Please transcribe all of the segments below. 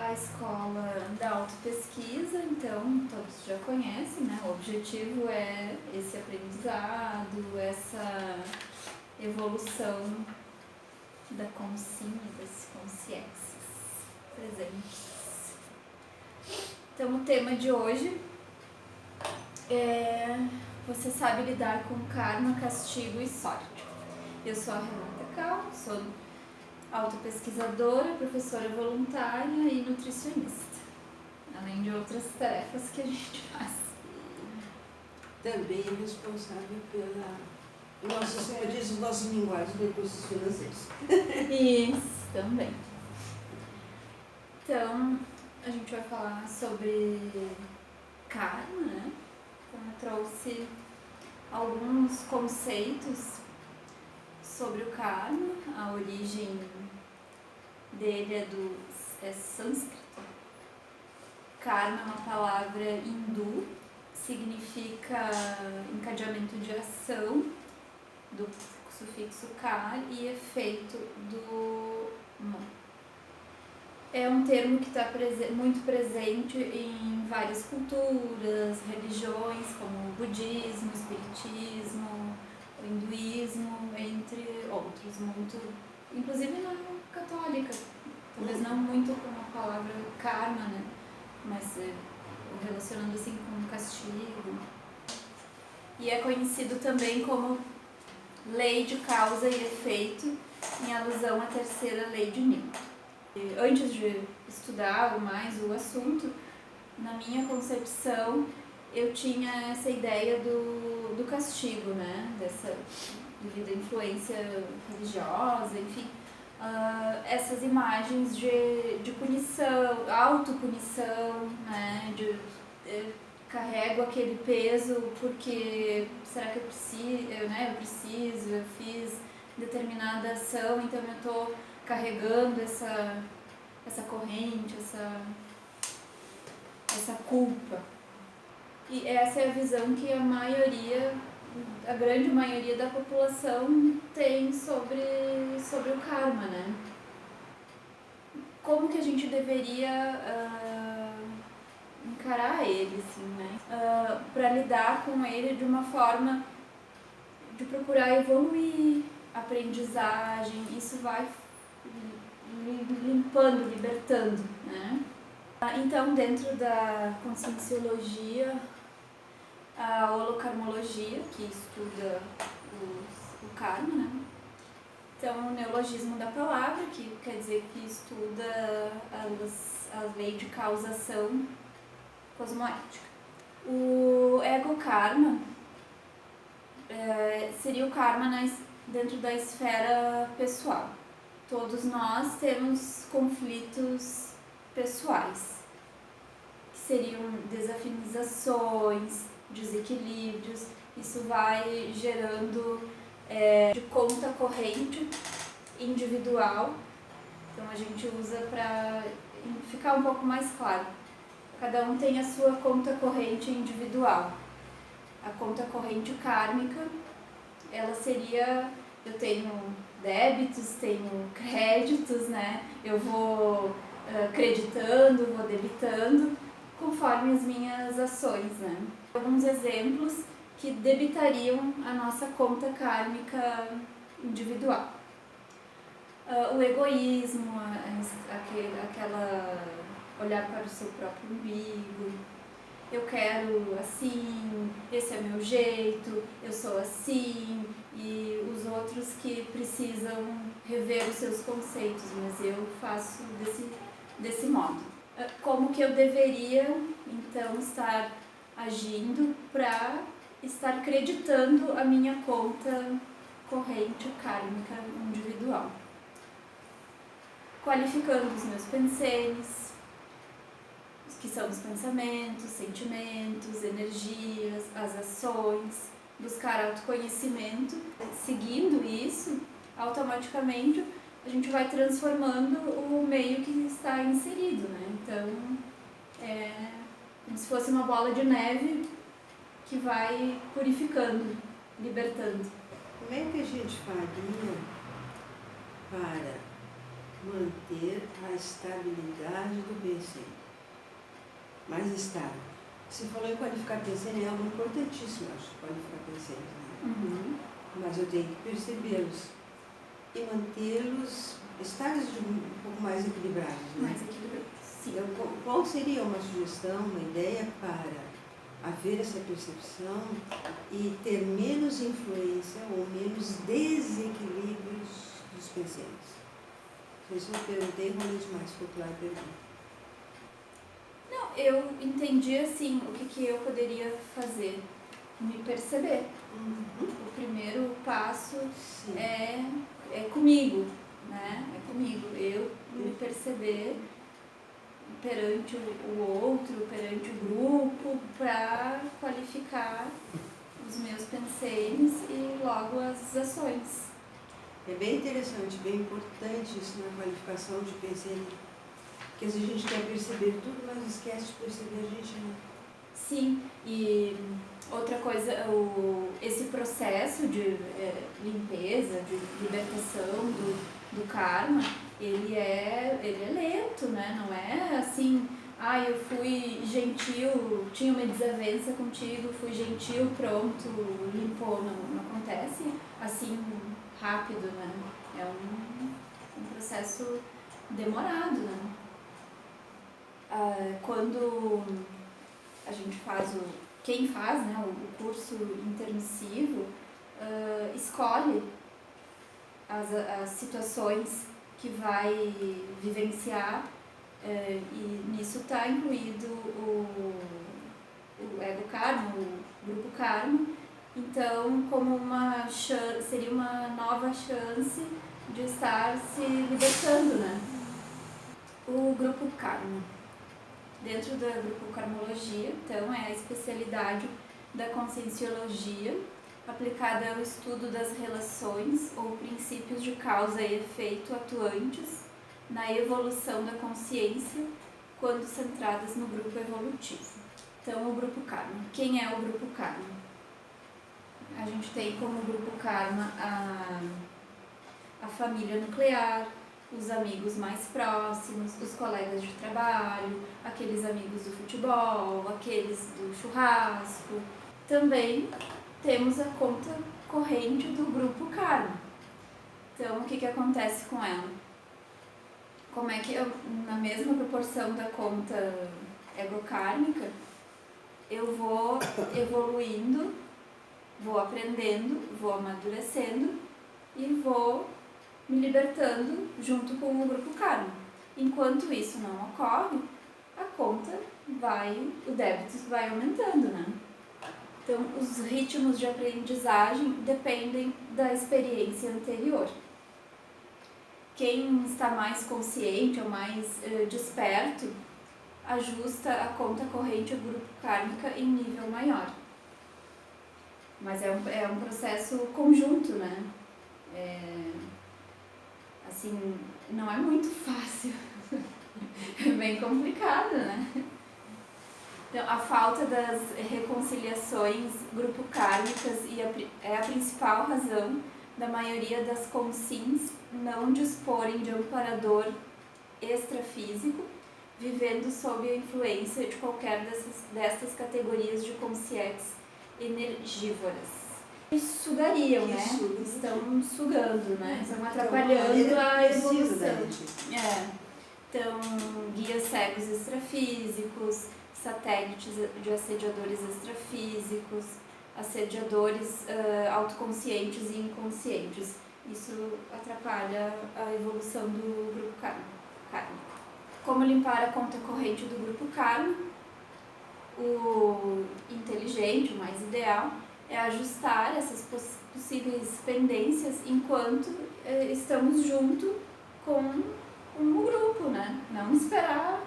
a escola da autopesquisa, então todos já conhecem, né? O objetivo é esse aprendizado, essa evolução da consciência, das consciências presentes. Então o tema de hoje é: você sabe lidar com karma, castigo e sorte. Eu sou a Renata Cal, sou autopesquisadora, professora voluntária e nutricionista, além de outras tarefas que a gente faz. Também é responsável pela nossa linguagem de recursos financeiros. Isso, também. Então, a gente vai falar sobre karma, né? Então, eu trouxe alguns conceitos sobre o karma. A origem dele é sânscrito. Karma é uma palavra hindu, significa encadeamento de ação, do sufixo kar, e efeito do ma. É um termo que está muito presente em várias culturas, religiões, como o budismo, o espiritismo, o hinduísmo, entre outros, muito, inclusive na católica, talvez não muito com a palavra karma, né? Mas relacionando assim com castigo. E é conhecido também como lei de causa e efeito, em alusão à terceira lei de Newton. Antes de estudar mais o assunto, na minha concepção, eu tinha essa ideia do castigo, né? Devido à influência religiosa, enfim. Essas imagens de punição, autopunição, né? Carrego aquele peso porque será que eu preciso, eu fiz determinada ação, então eu estou carregando essa corrente, essa culpa. E essa é a visão que a grande maioria da população tem sobre o karma, né? Como que a gente deveria encarar ele, assim, né? Para lidar com ele de uma forma de procurar evoluir, aprendizagem, isso vai limpando, libertando, né? Então, dentro da conscienciologia, a holokarmologia, que estuda o karma, né? Então, o neologismo da palavra, que quer dizer que estuda a lei de causação cosmoética. O ego-karma seria o karma dentro da esfera pessoal. Todos nós temos conflitos pessoais, que seriam desafinizações, desequilíbrios. Isso vai gerando de conta corrente individual. Então a gente usa para ficar um pouco mais claro. Cada um tem a sua conta corrente individual. A conta corrente kármica, ela seria: eu tenho débitos, tenho créditos, né? Eu vou creditando, vou debitando conforme as minhas ações, né? Alguns exemplos que debitariam a nossa conta kármica individual. O egoísmo, aquela olhar para o seu próprio umbigo. Eu quero assim, esse é meu jeito, eu sou assim, e os outros que precisam rever os seus conceitos, mas eu faço desse modo. Como que eu deveria, então, estar agindo para estar creditando a minha conta corrente kármica individual? Qualificando os meus pensamentos, que são os pensamentos, sentimentos, energias, as ações, buscar autoconhecimento. Seguindo isso, automaticamente a gente vai transformando o meio que está inserido, né? Então, é como se fosse uma bola de neve que vai purificando, libertando. Como é que a gente faria para manter a estabilidade do pensamento. Mais estável. Você falou em qualificar pensamento, é algo importantíssimo, acho, qualificar pensamento. Né? Mas eu tenho que percebê-los e mantê-los estáveis um pouco mais equilibrados. Né? Mais equilibrados, sim. Então, qual seria uma sugestão, uma ideia para haver essa percepção e ter menos influência ou menos desequilíbrios dos pensamentos? Não sei se eu perguntei, falei demais, ficou claro a pergunta. Não, eu entendi assim o que eu poderia fazer. Me perceber. O primeiro passo é comigo, né? É comigo. Eu me perceber perante o outro, perante o grupo, para qualificar os meus pensamentos e logo as ações. É bem interessante, bem importante isso na qualificação de pensamento, porque às vezes a gente quer perceber tudo, mas esquece de perceber a gente não. Sim, e outra coisa, esse processo de limpeza, de libertação do karma, ele é lento, né? Não é assim, eu fui gentil, tinha uma desavença contigo, fui gentil, pronto, limpou. Não acontece assim rápido, né? É um processo demorado, né? Quando a gente quem faz, né, o curso intermissivo, escolhe as situações que vai vivenciar, e nisso está incluído o ego karma, o grupo karma. Então, como seria uma nova chance de estar se libertando, né? O grupo karma. Dentro do grupo karmologia, então, é a especialidade da conscienciologia aplicada ao estudo das relações ou princípios de causa e efeito atuantes na evolução da consciência quando centradas no grupo evolutivo. Então, o grupo karma. Quem é o grupo karma? A gente tem como grupo karma a família nuclear, os amigos mais próximos, os colegas de trabalho, aqueles amigos do futebol, aqueles do churrasco. Também temos a conta corrente do grupo karma. Então, o que acontece com ela? Como é que na mesma proporção da conta egokármica, eu vou evoluindo, vou aprendendo, vou amadurecendo e vou me libertando junto com o grupo karma. Enquanto isso não ocorre, o débito vai aumentando, né? Então, os ritmos de aprendizagem dependem da experiência anterior. Quem está mais consciente ou mais desperto, ajusta a conta corrente do grupo kármica em nível maior. Mas é um processo conjunto, né? Assim, não é muito fácil, é bem complicado, né? Então, a falta das reconciliações grupo-kármicas é a principal razão da maioria das consciências não disporem de amparador extrafísico, vivendo sob a influência de qualquer dessas categorias de consciências energivoras. Sugariam, né? Estão sugando, né? Estão atrapalhando a evolução. Então, guias cegos extrafísicos, satélites de assediadores extrafísicos, assediadores autoconscientes e inconscientes. Isso atrapalha a evolução do grupo kármico. Como limpar a conta corrente do grupo kármico? O inteligente, o mais ideal, é ajustar essas possíveis pendências enquanto estamos junto com o grupo, né? Não esperar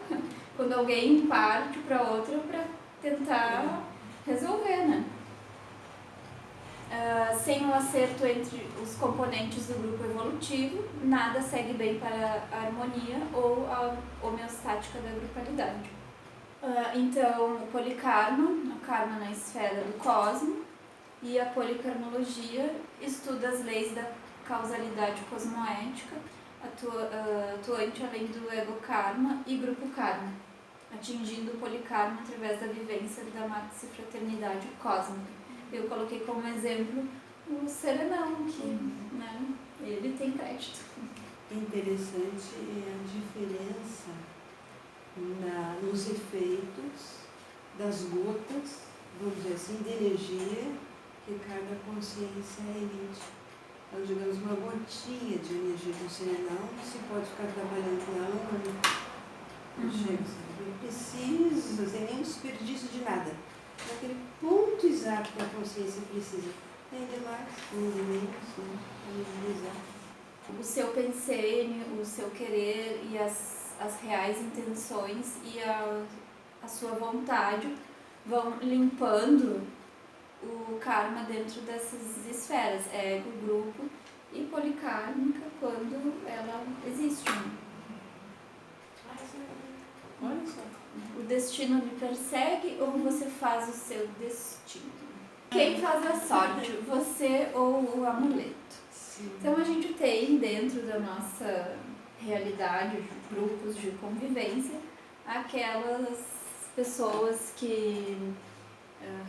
quando alguém parte para outra para tentar resolver, né? Sem o acerto entre os componentes do grupo evolutivo, nada segue bem para a harmonia ou a homeostática da grupalidade. Então, o polikarma, o karma na esfera do cosmo, e a polikarmologia estuda as leis da causalidade cosmoética atuante além do ego karma e grupo karma, atingindo o polikarma através da vivência da maxi-fraternidade cósmica. Eu coloquei como exemplo o Serenão, que né, ele tem crédito. Interessante é a diferença nos efeitos das gotas, vamos dizer assim, de energia que cada consciência emite. Então, digamos, uma gotinha de energia do serenão, você pode ficar trabalhando com ela um ano. Não chega, não precisa, sem nenhum desperdício de nada. Naquele ponto exato que a consciência precisa. Nem de mais, nem de menos, nem de exato. O seu pensene, o seu querer e as reais intenções e a sua vontade vão limpando o karma dentro dessas esferas, ego, grupo e polikármica, quando ela existe. Olha só. O destino lhe persegue ou você faz o seu destino? Quem faz a sorte, você ou o amuleto? Sim. Então a gente tem dentro da nossa realidade de grupos de convivência aquelas pessoas que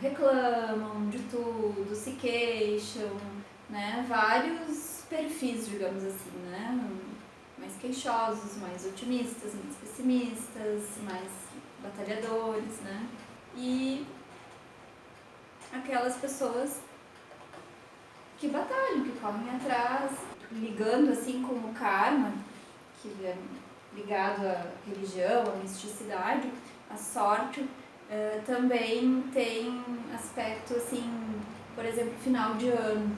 reclamam de tudo, se queixam, né? Vários perfis, digamos assim, né? Mais queixosos, mais otimistas, mais pessimistas, mais batalhadores, né? E aquelas pessoas que batalham, que correm atrás, ligando assim com o karma, que é ligado à religião, à misticidade, à sorte, também tem aspecto assim, por exemplo, final de ano.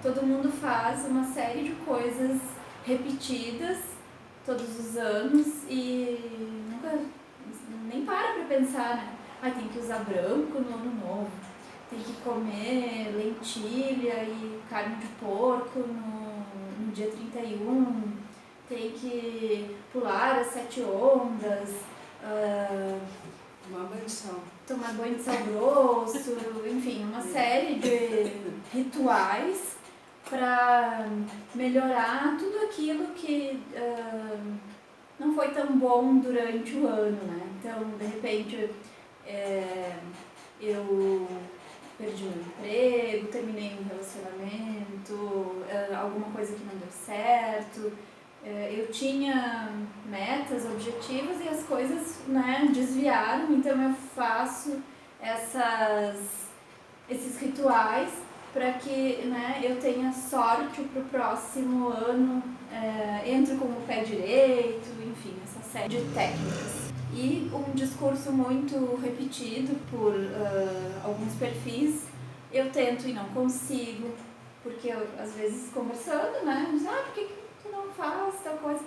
Todo mundo faz uma série de coisas repetidas todos os anos e nunca nem para pensar, né? Tem que usar branco no ano novo, tem que comer lentilha e carne de porco no dia 31, tem que pular as 7 ondas, tomar banho de sal grosso, enfim, uma série de rituais para melhorar tudo aquilo que não foi tão bom durante o ano, né? Então, de repente, eu perdi meu emprego, terminei um relacionamento, alguma coisa que não deu certo. Eu tinha metas, objetivos e as coisas, né, desviaram, então eu faço esses rituais para que, né, eu tenha sorte para o próximo ano, entro com o pé direito, enfim, essa série de técnicas. E um discurso muito repetido por alguns perfis, eu tento e não consigo, porque eu, às vezes conversando, né, diz, por que tu não faz tal coisa?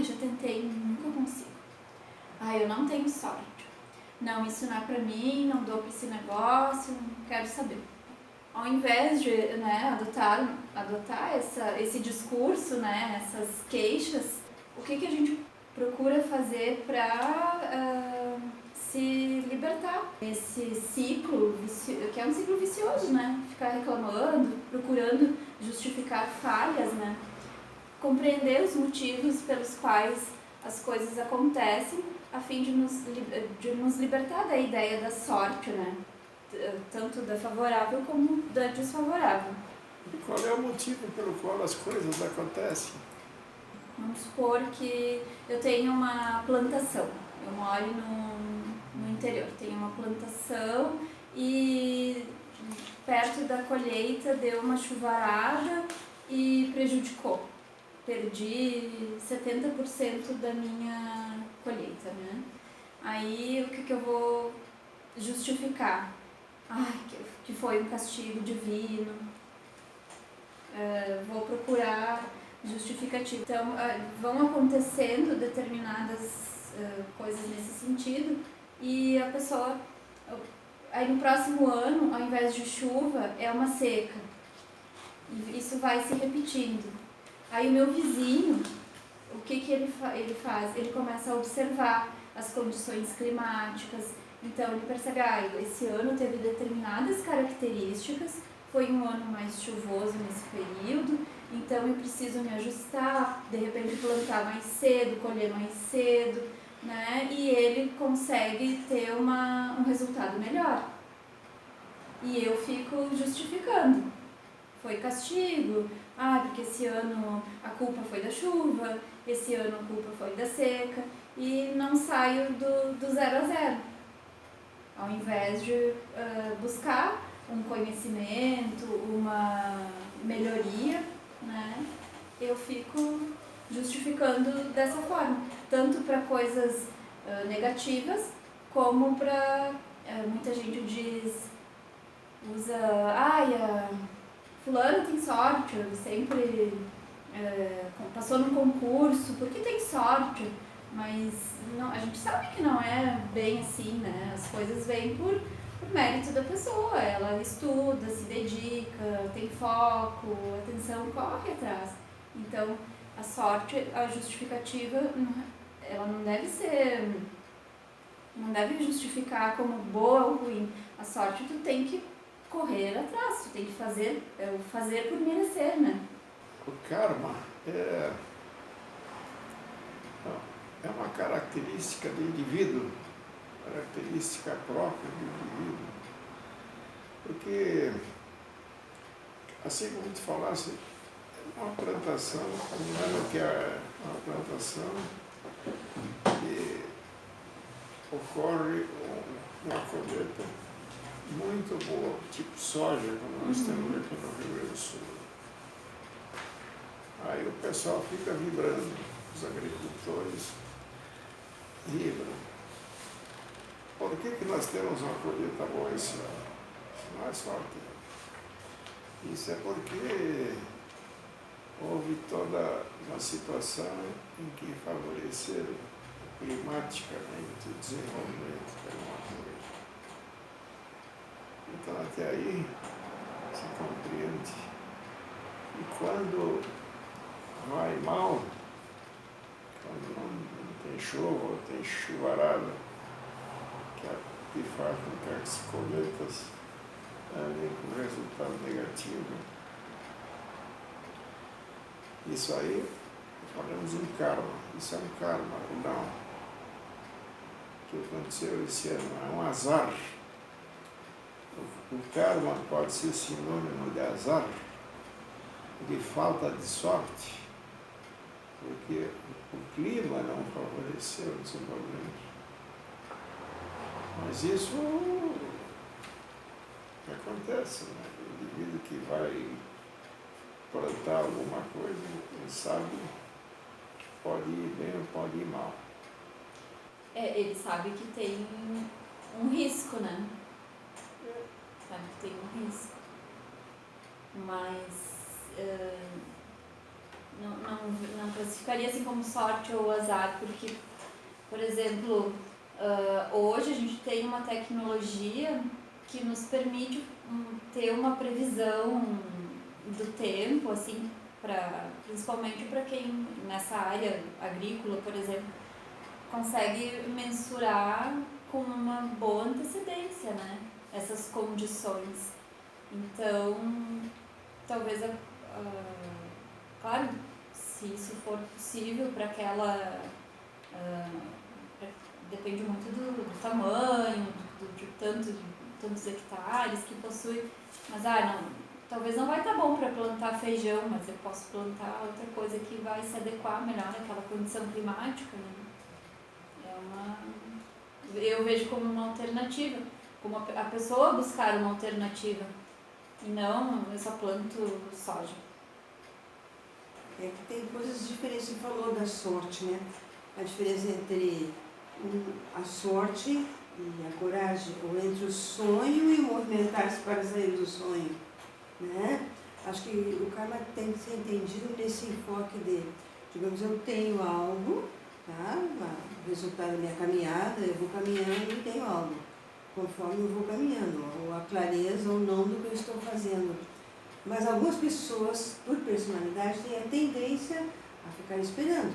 Já tentei, nunca consigo. Eu não tenho sorte. Não, isso não é pra mim, não dou pra esse negócio, não quero saber. Ao invés de, né, adotar esse discurso, né, essas queixas, o que a gente procura fazer para se libertar desse ciclo, que é um ciclo vicioso, né? Ficar reclamando, procurando justificar falhas, né? Compreender os motivos pelos quais as coisas acontecem, a fim de nos libertar da ideia da sorte, né? Tanto da favorável como da desfavorável. E qual é o motivo pelo qual as coisas acontecem? Vamos supor que eu tenho uma plantação, eu moro no interior, tenho uma plantação e perto da colheita deu uma chuvarada e prejudicou. Perdi 70% da minha colheita, né? Aí o que eu vou justificar? Que foi um castigo divino. Vou procurar justificativa. Então, vão acontecendo determinadas coisas nesse sentido e a pessoa, aí no próximo ano, ao invés de chuva, é uma seca. E isso vai se repetindo. Aí o meu vizinho, o que ele faz? Ele começa a observar as condições climáticas. Então ele percebe, esse ano teve determinadas características, foi um ano mais chuvoso nesse período, então eu preciso me ajustar, de repente plantar mais cedo, colher mais cedo, né? E ele consegue ter um resultado melhor. E eu fico justificando. Foi castigo, porque esse ano a culpa foi da chuva, esse ano a culpa foi da seca, e não saio do 0 a 0. Ao invés de buscar um conhecimento, uma melhoria, né, eu fico justificando dessa forma, tanto para coisas negativas, como para, muita gente usa, fulano tem sorte, sempre passou num concurso, porque tem sorte, mas não, a gente sabe que não é bem assim, né? As coisas vêm por mérito da pessoa, ela estuda, se dedica, tem foco, atenção, corre atrás. Então, a sorte, a justificativa, ela não deve justificar como boa ou ruim. A sorte tu tem que correr atrás, tu tem que fazer por merecer, né? O karma é uma característica do indivíduo, característica própria do indivíduo. Porque, assim como tu falasse, uma plantação, que é uma plantação que ocorre uma colheita muito boa, tipo soja, como nós temos aqui no Rio Grande do Sul. Aí o pessoal fica vibrando, os agricultores vibram. Por que nós temos uma colheita boa esse ano? Não é sorte. Isso é porque houve toda uma situação em que favoreceram climaticamente o desenvolvimento da natureza. Então até aí se compreende. E quando vai mal, quando não tem chuva ou tem chuvarada, que faz com que as colheitas venham com resultado negativo. Isso aí, falamos em karma. Isso é um karma, não. O que aconteceu esse ano é um azar. O karma pode ser sinônimo de azar, de falta de sorte, porque o clima não favoreceu o desenvolvimento. Mas isso acontece, né? O indivíduo que vai plantar alguma coisa, ele sabe que pode ir bem ou pode ir mal. Ele sabe que tem um risco, né? Sabe que tem um risco. Mas não classificaria assim como sorte ou azar, porque, por exemplo, hoje a gente tem uma tecnologia que nos permite ter uma previsão do tempo, assim, principalmente para quem nessa área agrícola, por exemplo, consegue mensurar com uma boa antecedência, né, essas condições. Então, talvez, claro, se isso for possível para aquela... depende muito do tamanho, de tantos hectares que possui, mas talvez não vai estar bom para plantar feijão, mas eu posso plantar outra coisa que vai se adequar melhor àquela condição climática, né? Eu vejo como uma alternativa, como a pessoa buscar uma alternativa, e não eu só planto soja. É que tem coisas diferentes, você falou da sorte, né? A diferença entre a sorte e a coragem, ou entre o sonho e o movimentar-se para sair do sonho, né? Acho que o karma tem que ser entendido nesse enfoque de, digamos, eu tenho algo, tá? O resultado da minha caminhada, eu vou caminhando e tenho algo, conforme eu vou caminhando, ou a clareza ou não do que eu estou fazendo. Mas algumas pessoas, por personalidade, têm a tendência a ficar esperando,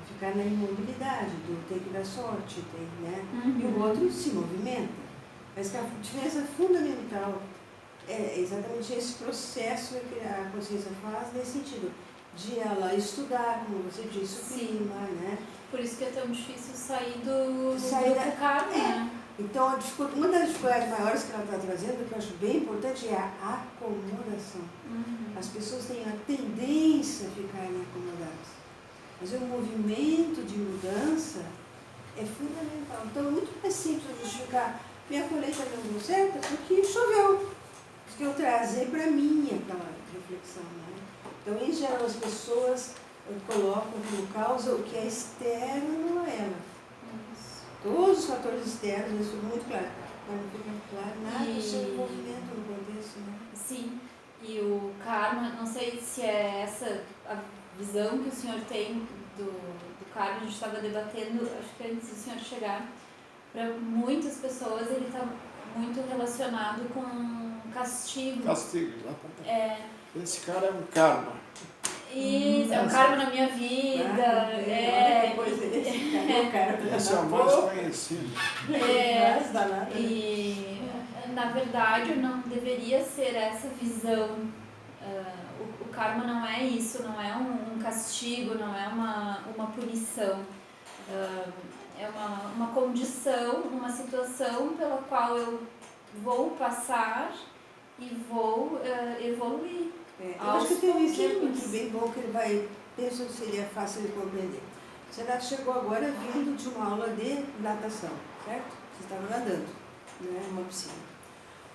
a ficar na imobilidade, do tem que dar sorte, né? E o outro se movimenta. Mas que a diferença fundamental É exatamente esse processo que a consciência faz nesse sentido, de ela estudar, como você disse, o clima, né? Por isso que é tão difícil sair do Sair grupo karma, né? Então, uma das dificuldades maiores que ela está trazendo, que eu acho bem importante, é a acomodação. As pessoas têm a tendência a ficarem acomodadas. Mas o movimento de mudança é fundamental. Então, é muito mais simples justificar minha colheita não deu certo porque choveu. Isso que eu trazer para mim aquela reflexão. Né? Então, em geral, as pessoas colocam como causa o que é externo a ela. Todos os fatores externos, isso fica muito claro. Mas não fica claro nada do seu envolvimento no contexto. Né? Sim, e o karma, não sei se é essa a visão que o senhor tem do karma, a gente estava debatendo, acho que antes do senhor chegar, para muitas pessoas ele está muito relacionado com castigo. Castigo, exatamente. É, Esse cara é um karma. isso, é um karma na minha vida. Esse é o mais conhecido. E na verdade não deveria ser essa visão. O karma não é isso, não é um castigo, não é uma punição. É uma condição, uma situação pela qual eu vou passar e vou evoluir. Eu acho que tem um exemplo bem bom que ele vai, penso que seria fácil de compreender. Você chegou agora vindo de uma aula de natação, certo? Você estava nadando, né, numa piscina.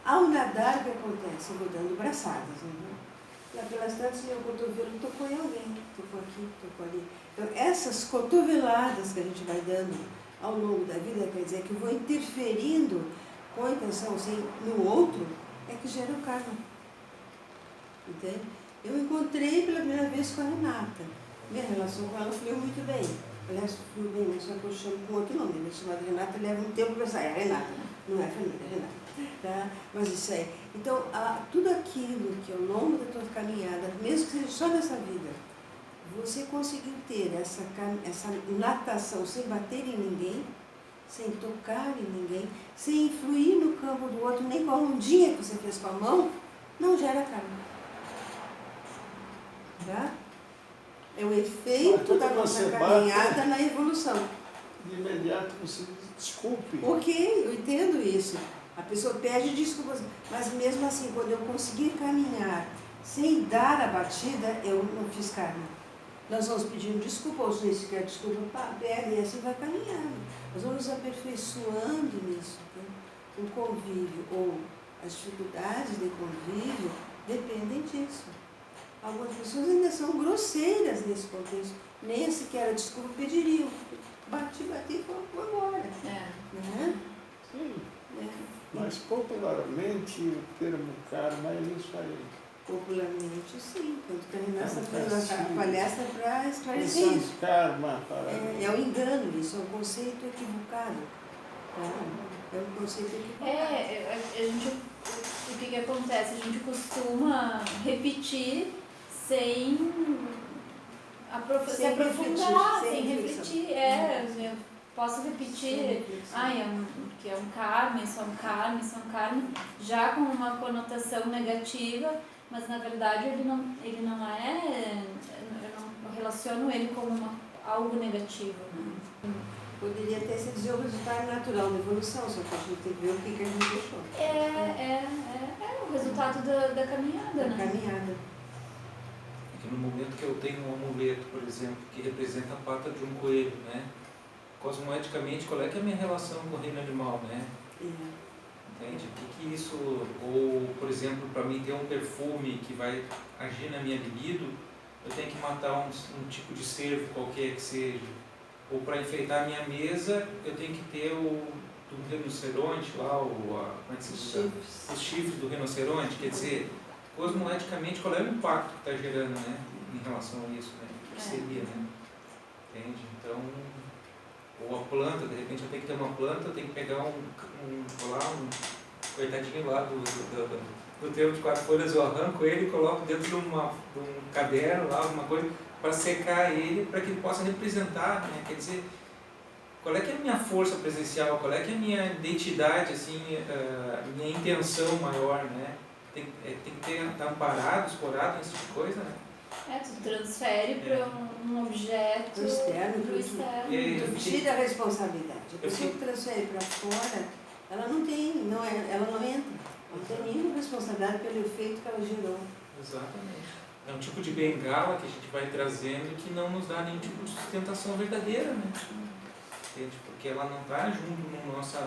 Ao nadar, o que acontece? Eu vou dando braçadas, né? Lá pelas tantas, meu cotovelo tocou em alguém, tocou aqui, tocou ali. Então, essas cotoveladas que a gente vai dando ao longo da vida, quer dizer que eu vou interferindo com a intenção assim, no outro, é que gera o karma. Entende? Eu encontrei pela primeira vez com a Renata. Minha relação com ela fluiu muito bem. Aliás, fluiu bem, só que eu chamo com outro nome. Ela é chamada Renata, leva um tempo para pensar, é a Renata, não é a família, é a Renata. Tá? Mas isso aí. Então, tudo aquilo que ao longo da tua caminhada, mesmo que seja só nessa vida, você conseguiu ter essa natação sem bater em ninguém, sem tocar em ninguém, sem influir no campo do outro, nem com a ondinha que você fez com a mão, não gera karma. Tá? É o efeito da nossa caminhada na evolução. De imediato você diz, desculpe. Ok, eu entendo isso. A pessoa pede desculpas, mas mesmo assim, quando eu conseguir caminhar sem dar a batida, eu não fiz karma. Nós vamos pedindo desculpa, ou se quer desculpa, pede, e assim vai caminhando. Nós vamos aperfeiçoando nisso. Tá? O convívio ou as dificuldades de convívio dependem disso. Algumas pessoas ainda são grosseiras nesse contexto. Nem sequer a desculpa pediriam. Bati e vou embora. Né? Sim. É. Mas popularmente o termo karma é isso aí. Popularmente sim. Tanto que a Renata fez a palestra para esclarecer Isso isso. karma para É um engano isso, é um conceito equivocado. Tá? É um conceito equivocado. O que acontece? A gente costuma repetir sem se aprofundar, sem refletir. Eu posso repetir, que é um karma, isso é um karma, isso é um karma, já com uma conotação negativa, mas na verdade ele não é, eu não relaciono ele como algo negativo. Poderia até se dizer o resultado natural da evolução, só que a gente tem que ver o que a gente deixou. É o resultado da caminhada, né? Caminhada. É que no momento que eu tenho um amuleto, por exemplo, que representa a pata de um coelho, né? Cosmoeticamente, qual é que é a minha relação com o reino animal, né? Entende? O que isso... Ou, por exemplo, para mim ter um perfume que vai agir na minha libido, eu tenho que matar um tipo de cervo qualquer que seja. Ou para enfeitar a minha mesa, eu tenho que ter do rinoceronte lá, como é que se diz? Os chifres do rinoceronte, quer dizer, cosmoeticamente, qual é o impacto que está gerando, né, em relação a isso, né? O que seria, né? Entende? Então, ou a planta, de repente eu tenho que ter uma planta, eu tenho que pegar um coitadinho lá do termo de 4 folhas, eu arranco ele e coloco dentro de um caderno lá, alguma coisa, para secar ele, para que ele possa representar, né? Quer dizer, qual é que é a minha força presencial, qual é que é a minha identidade, assim, minha intenção maior, né? tem que estar amparado, escorado nesse tipo de coisa, né? Tu transfere para um objeto Pro externo, pro externo. Tu tira a responsabilidade. A pessoa que transfere para fora, ela não tem, ela não entra. Não tem nenhuma responsabilidade pelo efeito que ela gerou. Exatamente. É um tipo de bengala que a gente vai trazendo que não nos dá nenhum tipo de sustentação verdadeira, né? Entende? Porque ela não está junto no nosso...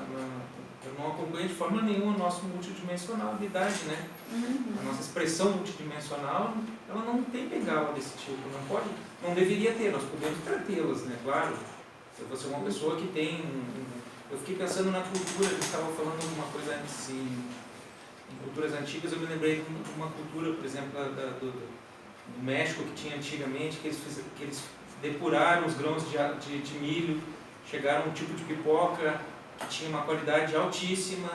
não acompanha de forma nenhuma o nosso multidimensionalidade, né? Uhum. A nossa expressão multidimensional, ela não tem bengala desse tipo, não deveria ter, nós podemos tê-las, né? Claro, se você é uma pessoa que tem... Eu fiquei pensando na cultura, a gente estava falando alguma coisa antes em culturas antigas, eu me lembrei de uma cultura, por exemplo, do México que tinha antigamente, que eles depuraram os grãos de milho, chegaram a um tipo de pipoca que tinha uma qualidade altíssima,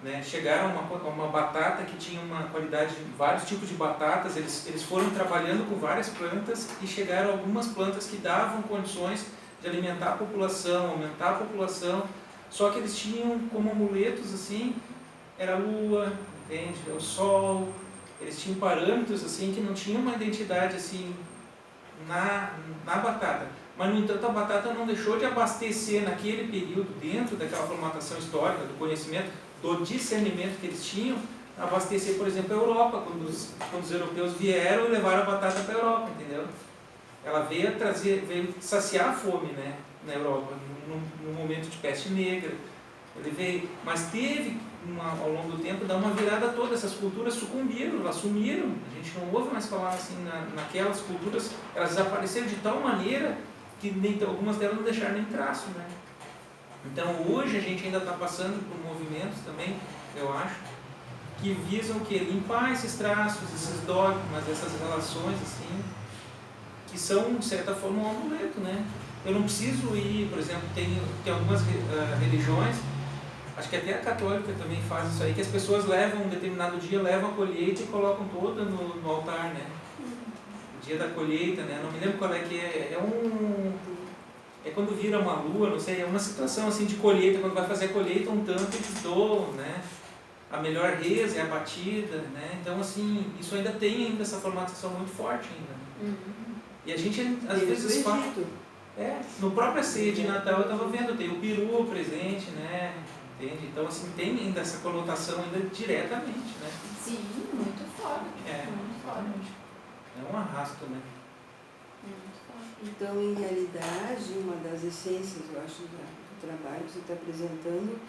né? Chegaram a uma batata que tinha uma qualidade, vários tipos de batatas, eles foram trabalhando com várias plantas e chegaram a algumas plantas que davam condições de alimentar a população, aumentar a população, só que eles tinham como amuletos assim, era a lua, entende? O sol, eles tinham parâmetros assim que não tinham uma identidade assim na batata. Mas, no entanto, a batata não deixou de abastecer naquele período, dentro daquela formatação histórica, do conhecimento, do discernimento que eles tinham, abastecer, por exemplo, a Europa, quando os europeus vieram e levaram a batata para a Europa, entendeu? Ela veio saciar a fome, né, na Europa, num momento de peste negra. Ele veio, mas teve, ao longo do tempo, dar uma virada toda. Essas culturas sucumbiram, elas sumiram. A gente não ouve mais falar assim naquelas culturas, elas desapareceram de tal maneira que algumas delas não deixaram nem traço, né? Então hoje a gente ainda está passando por movimentos também, eu acho, que visam que limpar esses traços, esses dogmas, essas relações assim, que são de certa forma um amuleto, né? Eu não preciso ir, por exemplo, tem algumas religiões, acho que até a católica também faz isso aí, que as pessoas levam um determinado dia, levam a colheita e colocam toda no altar, né? Dia da colheita, né? Não me lembro qual é que é. É quando vira uma lua, não sei, é uma situação assim de colheita, quando vai fazer a colheita, um tanto eles doam, né? A melhor reza é a batida, né? Então, assim, isso ainda tem essa formatação muito forte ainda. Uhum. E a gente, às vezes, fala... no próprio ceia de Natal eu estava vendo, tem o peru presente, né? Entende? Então, assim, tem ainda essa conotação ainda diretamente, né? Sim, muito forte. Muito forte. É um arrasto, né? Então, em realidade, uma das essências, eu acho, do trabalho que você está apresentando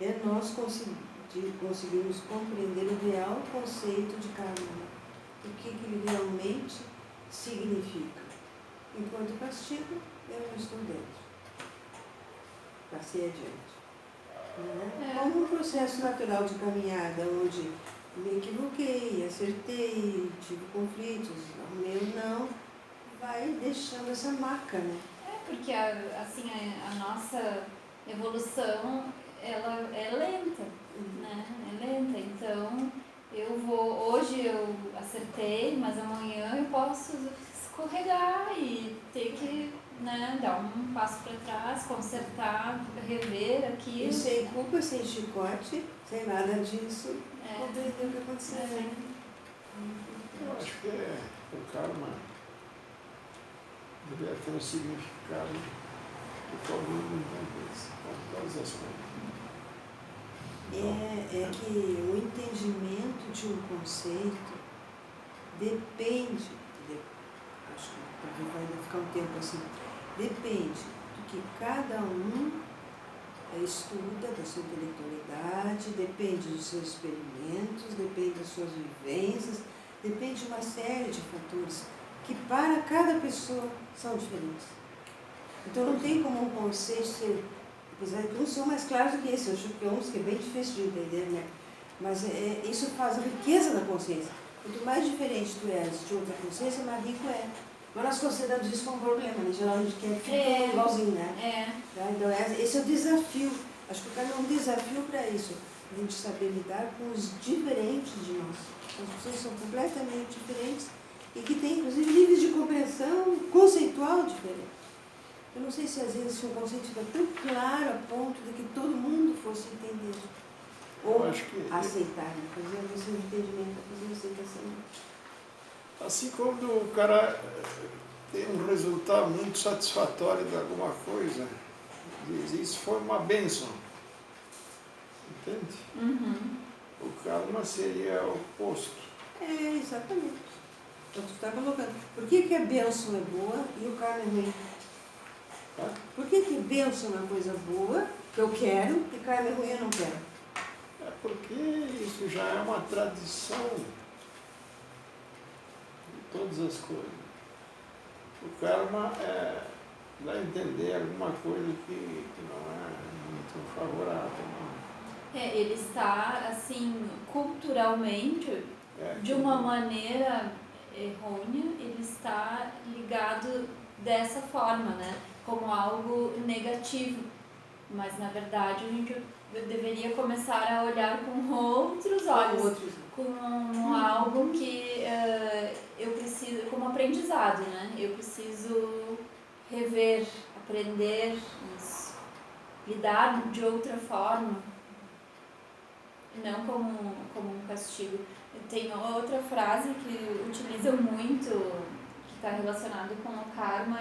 é nós conseguirmos compreender o real conceito de karma. O que ele realmente significa. Enquanto castigo, eu não estou dentro. Passei adiante. Como um processo natural de caminhada, onde me equivoquei, acertei, tive conflitos, arrumei ou não, vai deixando essa marca, né? Porque assim, a nossa evolução, ela é lenta, né? É lenta, então hoje eu acertei, mas amanhã eu posso escorregar e ter que, né, dar um passo para trás, consertar, rever aquilo. E sem culpa, sem chicote, sem nada disso, compreender o que aconteceu. Eu acho que o karma deveria ter um significado que todo mundo entende todas as coisas. É que o entendimento de um conceito depende, acho que vai ficar um tempo assim, depende do que cada um estuda, da sua intelectualidade, depende dos seus experimentos, depende das suas vivências, depende de uma série de fatores que para cada pessoa são diferentes. Então não tem como um conceito ser, apesar de uns são mais claros do que esse, eu acho que uns que é bem difícil de entender, né? Mas isso faz a riqueza da consciência. Quanto mais diferente tu és de outra consciência, mais rico é. Mas nós consideramos isso como um problema, né? Geral, a gente quer ficar igualzinho, né? Tá? Então esse é o desafio. Acho que o cara é um desafio para isso. A gente saber lidar com os diferentes de nós. As pessoas são completamente diferentes e que têm, inclusive, níveis de compreensão conceitual diferentes. Eu não sei se às vezes um conceito fica tão claro a ponto de que todo mundo fosse entender. Ou eu acho que aceitar, né? Fazer esse entendimento, fazer a aceitação. assim quando o cara tem um resultado muito satisfatório de alguma coisa, diz, isso foi uma bênção. Entende? Uhum. O karma seria o oposto. É, exatamente. Então tu está colocando. Por que a bênção é boa e o karma é ruim? Tá? Por que bênção é uma coisa boa, que eu quero, e karma é ruim eu não quero? É porque isso já é uma tradição de todas as coisas. O karma dá a entender alguma coisa que não é muito favorável. Não. Ele está, assim, culturalmente, de uma maneira errônea, ele está ligado dessa forma, né? Como algo negativo. Mas, na verdade, a gente deveria começar a olhar com outros olhos. Com algo que eu preciso, como aprendizado, né? Eu preciso rever, aprender isso, lidar de outra forma, não como um castigo. Tem outra frase que utilizam muito, que está relacionado com o karma,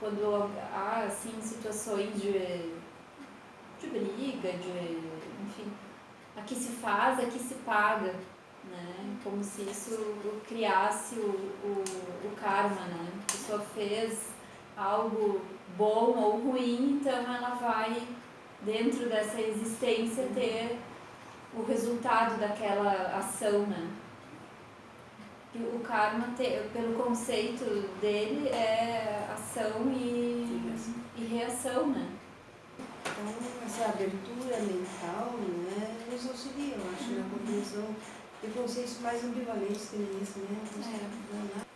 quando há assim, situações de briga, enfim, aqui se faz, aqui se paga, né? Como se isso criasse o karma, né? A pessoa fez algo bom ou ruim, então ela vai, dentro dessa existência, ter o resultado daquela ação, né? O karma, pelo conceito dele, é ação e reação, né? Então, essa abertura mental, né, nos auxilia, eu acho, na compreensão de conceitos mais ambivalentes que nem esse, né?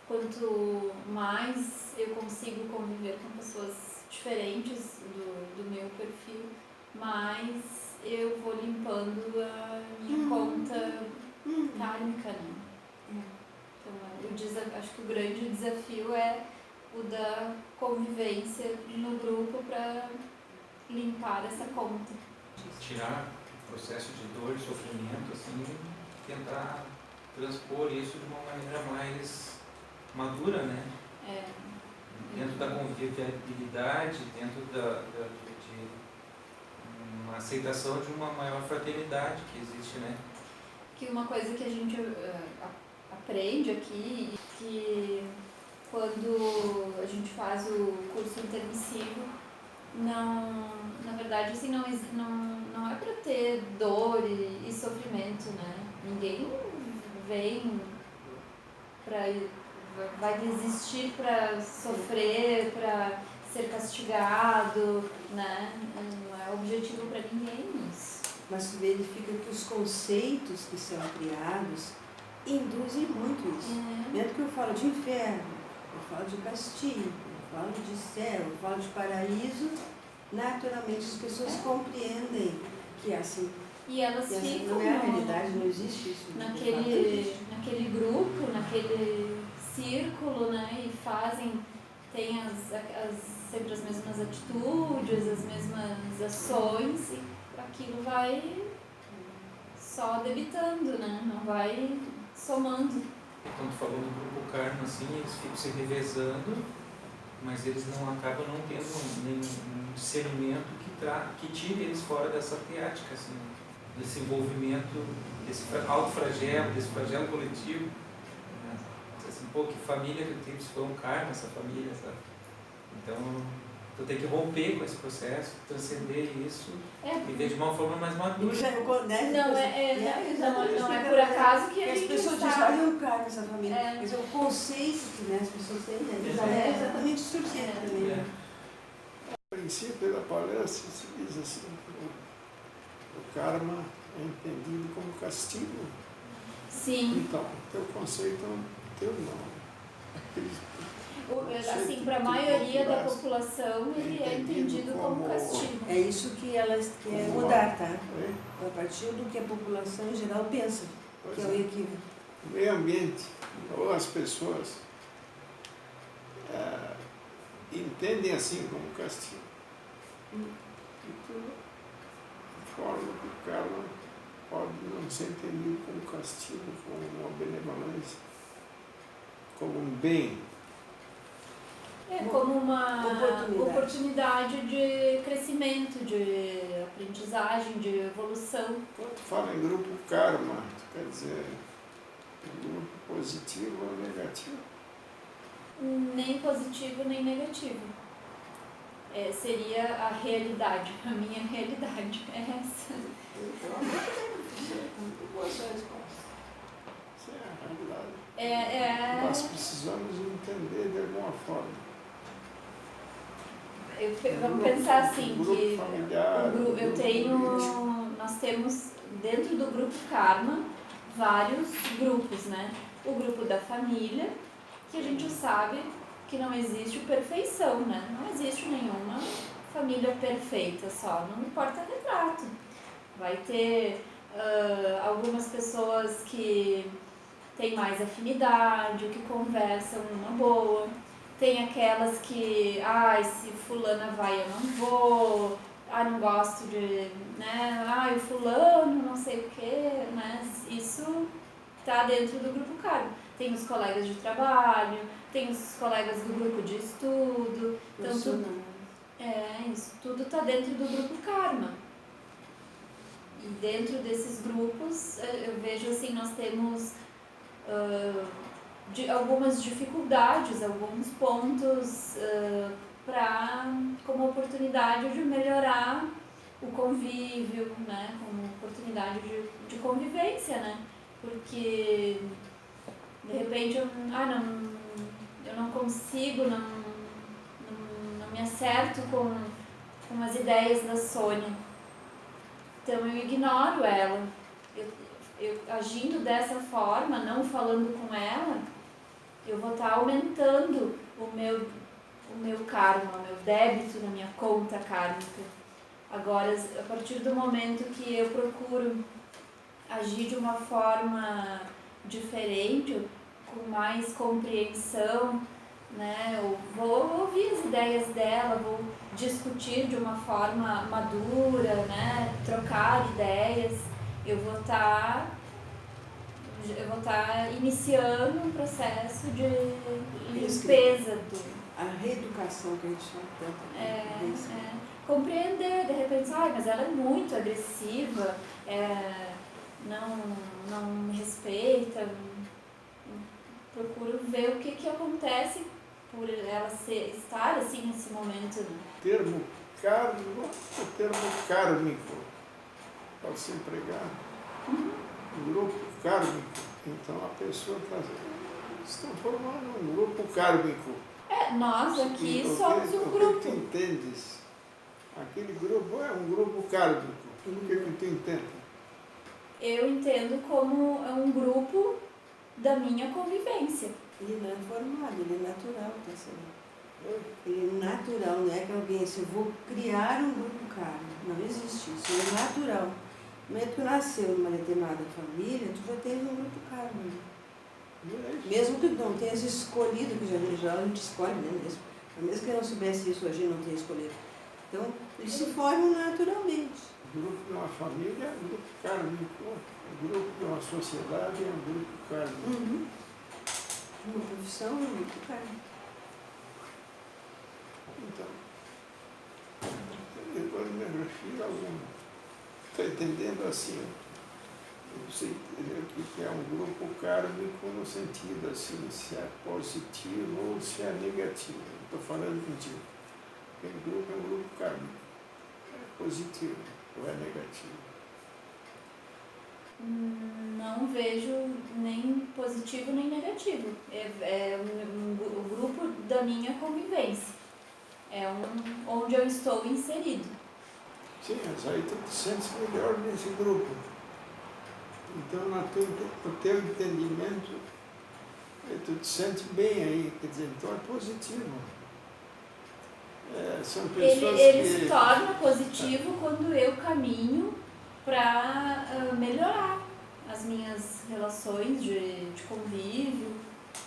Quanto mais eu consigo conviver com pessoas diferentes do meu perfil, mais eu vou limpando a minha conta kármica, né? Então, acho que o grande desafio é o da convivência no grupo para limpar essa conta. Tirar o processo de dor, sofrimento, assim, tentar transpor isso de uma maneira mais madura, né? Dentro da convivialidade, dentro de uma aceitação de uma maior fraternidade que existe, né? Que uma coisa que a gente aprende aqui, que quando a gente faz o curso intermissivo, na verdade, assim, não é para ter dor e sofrimento, né? Ninguém vai desistir para sofrer, para ser castigado, né? Não é objetivo para ninguém isso. Mas se verifica que os conceitos que são criados induzem muito isso. Dentro que eu falo de inferno, eu falo de castigo, eu falo de céu, eu falo de paraíso, naturalmente as pessoas compreendem que é assim. E elas ficam não é a realidade, não existe isso. Naquele grupo, naquele círculo, né? E tem sempre as mesmas atitudes, as mesmas ações, e aquilo vai só debitando, né? Não vai somando. Quando tu falou do grupo karma, assim, eles ficam se revezando, mas eles acabam não tendo nenhum discernimento que tire eles fora dessa teática, assim, desse envolvimento, desse autoflagelo, desse flagelo coletivo. Né? Assim, pô, que família que eu tive, se foi um karma essa família, sabe? Então, tu tem que romper com esse processo, transcender isso, viver de uma forma mais madura. Não é por acaso que a gente pessoas está... dizem, olha o karma essa família. Quer dizer, o conceito que as pessoas têm, né? Já é exatamente distorcido também. Né? O princípio da palestra se diz assim, o karma é entendido como castigo. Sim. Então, teu conceito é teu não. Assim, para a maioria da população, ele é entendido como castigo. É isso que elas querem mudar, tá? A partir do que a população em geral pensa, que é o equívoco. O meio ambiente, ou as pessoas, entendem assim como castigo. forma que o karma pode não ser entendido como castigo, como uma benevolência, como um bem. Como uma oportunidade de crescimento, de aprendizagem, de evolução. Quando fala em grupo karma, quer dizer, grupo positivo ou negativo? Nem positivo, nem negativo. Seria a realidade, a minha realidade é essa. Essa é a realidade. Nós precisamos entender de alguma forma. Vamos pensar assim, que familiar, nós temos dentro do grupo karma vários grupos, né? O grupo da família, que a gente sabe que não existe perfeição, né? Não existe nenhuma família perfeita só, não importa retrato. Vai ter algumas pessoas que têm mais afinidade, que conversam numa boa. Tem aquelas que, se fulana vai eu não vou, não gosto de, né, o fulano, não sei o quê, né? Isso tá dentro do grupo karma. Tem os colegas de trabalho, tem os colegas do grupo de estudo, então isso tudo tá dentro do grupo karma. E dentro desses grupos, eu vejo assim, nós temos algumas dificuldades, alguns pontos como oportunidade de melhorar o convívio, né? Como oportunidade de convivência, né? Porque de repente eu não consigo, não me acerto com as ideias da Sônia. Então eu ignoro ela. Eu agindo dessa forma, não falando com ela, eu vou estar aumentando o meu karma, o meu débito na minha conta kármica. Agora, a partir do momento que eu procuro agir de uma forma diferente, com mais compreensão, né? Eu vou ouvir as ideias dela, vou discutir de uma forma madura, né? Trocar ideias. Eu vou estar iniciando um processo de limpeza a reeducação que a gente chama tanto. Compreender, de repente, mas ela é muito agressiva, não me respeita. Procuro ver o que acontece por ela estar assim nesse momento. Termo karma ou termo kármico pode ser empregado. Grupo kármico. Então a pessoa está formando um grupo kármico. Nós aqui somos um grupo. O que tu entendes? Aquele grupo é um grupo kármico. O que tu entende? Eu entendo como um grupo da minha convivência. Ele não é formado, ele é natural, tá certo? Ele é natural, não é que alguém eu vou criar um grupo kármico. Não existe isso, ele é natural. No momento que tu nasceu numa determinada família, tu já teve um grupo kármico. Mesmo que tu não tenhas escolhido, que já a gente escolhe, né? Mesmo que eu não soubesse isso, a gente não tenha escolhido. Então, eles se formam naturalmente. O grupo de uma família é um grupo kármico. O grupo de uma sociedade é um grupo kármico. Uma profissão é um grupo kármico. Então, depois me refiro a alguma. Estou entendendo assim, você entendeu que é um grupo kármico no sentido assim, se é positivo ou se é negativo. Estou falando contigo. Aquele grupo é um grupo kármico. É positivo ou é negativo? Não vejo nem positivo nem negativo. É um grupo da minha convivência. É onde eu estou inserido. Sim, mas aí tu te sentes melhor nesse grupo. Então, no teu entendimento, tu te sente bem aí, quer dizer, então é positivo. São pessoas ele se torna positivo quando eu caminho para melhorar as minhas relações de convívio.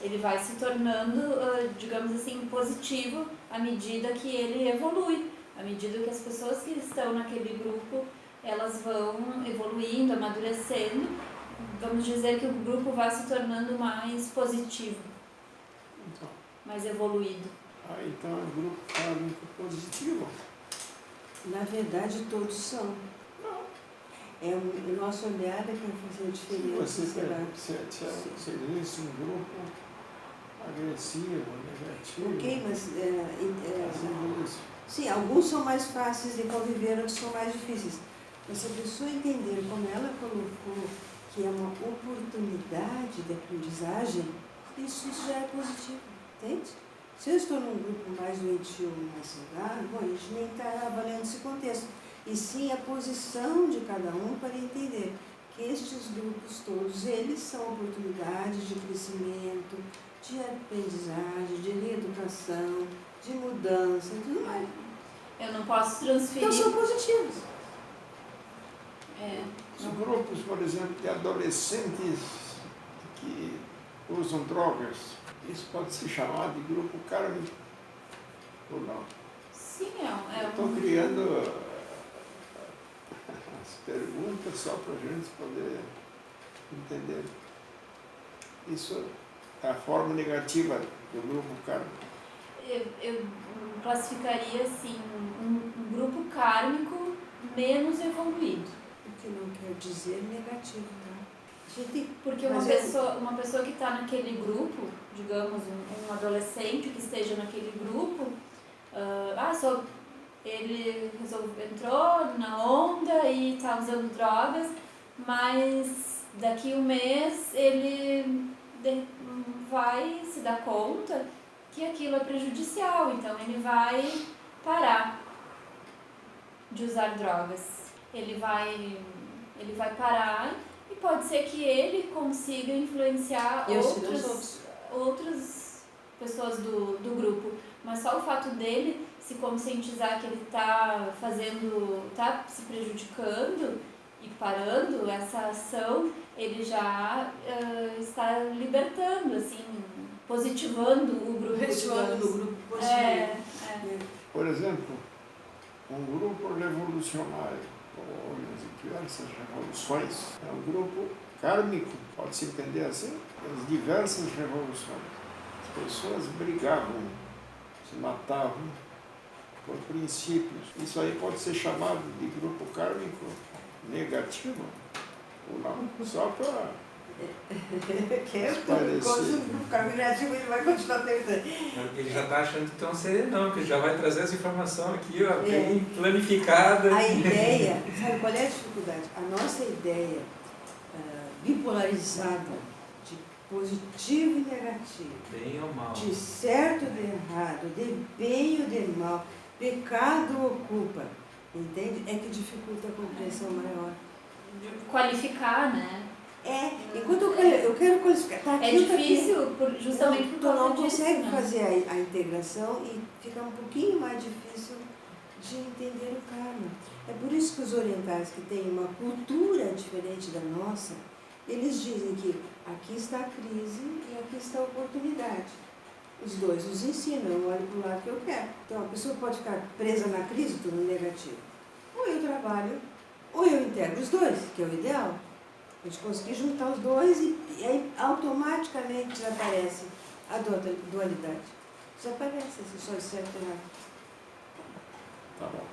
Ele vai se tornando, digamos assim, positivo à medida que ele evolui. À medida que as pessoas que estão naquele grupo elas vão evoluindo, amadurecendo. Vamos dizer que o grupo vai se tornando mais positivo, Então, mais evoluído. então é um grupo kármico positivo. Na verdade, todos são. O nosso olhar é para fazer a diferença. Se existe um grupo agressivo, negativo. Ok, mas sim, alguns são mais fáceis de conviver, outros são mais difíceis. Mas se a pessoa entender como ela colocou que é uma oportunidade de aprendizagem, isso já é positivo, entende? Se eu estou num grupo mais doentio, mais saudável, bom, a gente nem está avaliando esse contexto, e sim a posição de cada um para entender que estes grupos todos, eles são oportunidades de crescimento, de aprendizagem, de reeducação, de mudança e tudo mais. Eu não posso transferir... Então são positivos. Os grupos, por exemplo, de adolescentes que usam drogas, isso pode se chamar de grupo kármico ou não? Sim, Estou criando as perguntas só para a gente poder entender. Isso é a forma negativa do grupo kármico. Eu classificaria assim, um grupo kármico menos evoluído. O que não quer dizer negativo, tá? Porque uma pessoa que está naquele grupo, digamos, um adolescente que esteja naquele grupo, ele entrou na onda e está usando drogas, mas daqui um mês ele vai se dar conta que aquilo é prejudicial, então ele vai parar de usar drogas. Ele vai parar e pode ser que ele consiga influenciar outras pessoas do grupo, mas só o fato dele se conscientizar que ele está se prejudicando e parando essa ação, ele já está libertando, assim, positivando o grupo. Positivando o grupo positivo. Por exemplo, um grupo revolucionário, ou diversas revoluções, é um grupo kármico, pode-se entender assim? As diversas revoluções. As pessoas brigavam, se matavam por princípios. Isso aí pode ser chamado de grupo kármico negativo ou não? Só para Quando o grupo kármico negativo, ele vai continuar tentando. Ele já está achando que estão serenão, que ele já vai trazer essa informação aqui, ó, bem planificada. A ideia, sabe qual é a dificuldade? A nossa ideia bipolarizada de positivo e negativo, Bem ou mal, de certo ou de errado, de bem ou de mal, pecado ou culpa, entende? É que dificulta a compreensão maior. Qualificar, né? Enquanto eu quero qualificar. Tá aqui, é difícil, justamente por tu não causa disso, consegue né? fazer a integração e fica um pouquinho mais difícil de entender o karma. É por isso que os orientais, que têm uma cultura diferente da nossa, eles dizem que aqui está a crise e aqui está a oportunidade. Os dois nos ensinam, eu olho para o lado que eu quero. Então a pessoa pode ficar presa na crise, tudo negativo. Ou eu trabalho, ou eu integro os dois, que é o ideal. A gente conseguir juntar os dois e aí automaticamente desaparece a dualidade. Desaparece, se só de certo e errado. Tá bom.